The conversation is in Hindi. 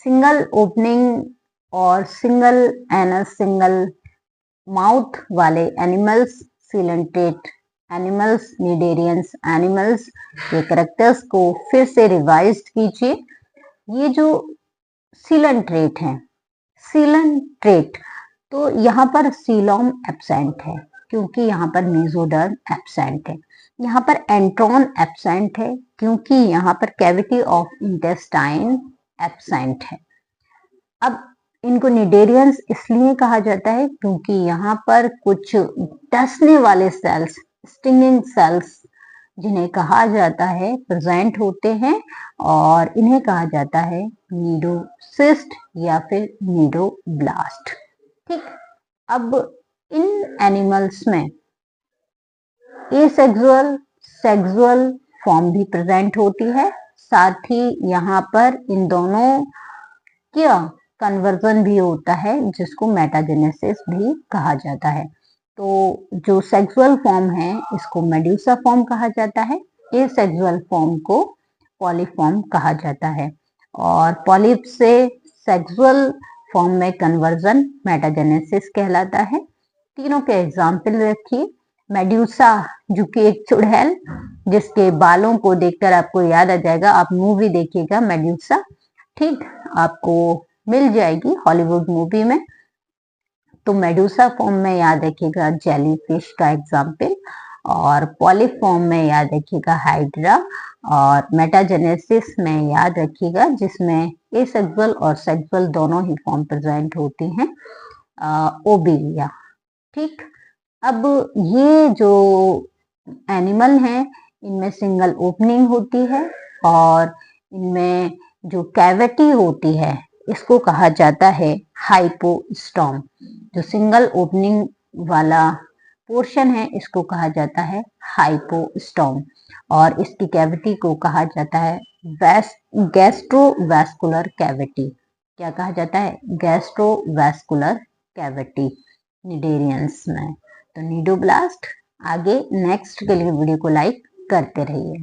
सिंगल ओपनिंग और सिंगल एनस सिंगल माउथ वाले animals, coelenterate animals, cnidarians animals के कैरेक्टर्स को फिर से रिवाइज कीजिए। ये जो सिलेंट्रेट है, सिलेंट्रेट, तो यहाँ पर सीलोम एब्सेंट है क्योंकि यहाँ पर मेसोडर्म एब्सेंट है। यहाँ पर एंट्रॉन एब्सेंट है क्योंकि यहाँ पर कैविटी ऑफ इंटेस्टाइन एब्सेंट है। अब इनको निडेरियंस इसलिए कहा जाता है क्योंकि यहाँ पर कुछ डसने वाले सेल्स, स्टिंगिंग सेल्स जिन्हें कहा जाता है, प्रेजेंट होते हैं और इन्हें कहा जाता है नीडोसिस्ट या फिर नीडोब्लास्ट। ठीक, अब इन एनिमल्स में एसेक्सुअल, सेक्सुअल फॉर्म भी प्रेजेंट होती है। साथ ही यहाँ पर इन दोनों क्या कन्वर्जन भी होता है जिसको मेटाजेनेसिस भी कहा जाता है। तो जो सेक्सुअल फॉर्म है इसको मेड्यूसा फॉर्म कहा जाता है, एसेक्सुअल फॉर्म को पॉलीफॉर्म कहा जाता है और पॉलिप से सेक्सुअल फॉर्म में कन्वर्जन मेटाजेनेसिस कहलाता है। तीनों के एग्जाम्पल रखिए। मेड्यूसा जो कि एक चुड़ैल जिसके बालों को देखकर आपको याद आ जाएगा, आप मूवी देखिएगा मेड्यूसा, ठीक, आपको मिल जाएगी हॉलीवुड मूवी में। तो मेडूसा फॉर्म में याद रखिएगा जेलीफिश का एग्जाम्पल और पॉलिप फॉर्म में याद रखिएगा हाइड्रा और मेटाजेनेसिस में याद रखिएगा जिसमें एसेक्सुअल और सेक्सुअल दोनों ही फॉर्म प्रेजेंट होती हैं, ओबेलिया। ठीक, अब ये जो एनिमल हैं इनमें सिंगल ओपनिंग होती है और इनमें जो कैविटी होती है इसको कहा जाता है हाइपोस्टॉम। जो सिंगल ओपनिंग वाला पोर्शन है इसको कहा जाता है हाइपोस्टॉम और इसकी कैविटी को कहा जाता है गैस्ट्रोवैस्कुलर कैविटी। क्या कहा जाता है? गैस्ट्रोवैस्कुलर कैविटी निडेरियंस में। तो नीडोब्लास्ट। आगे नेक्स्ट के लिए वीडियो को लाइक करते रहिए।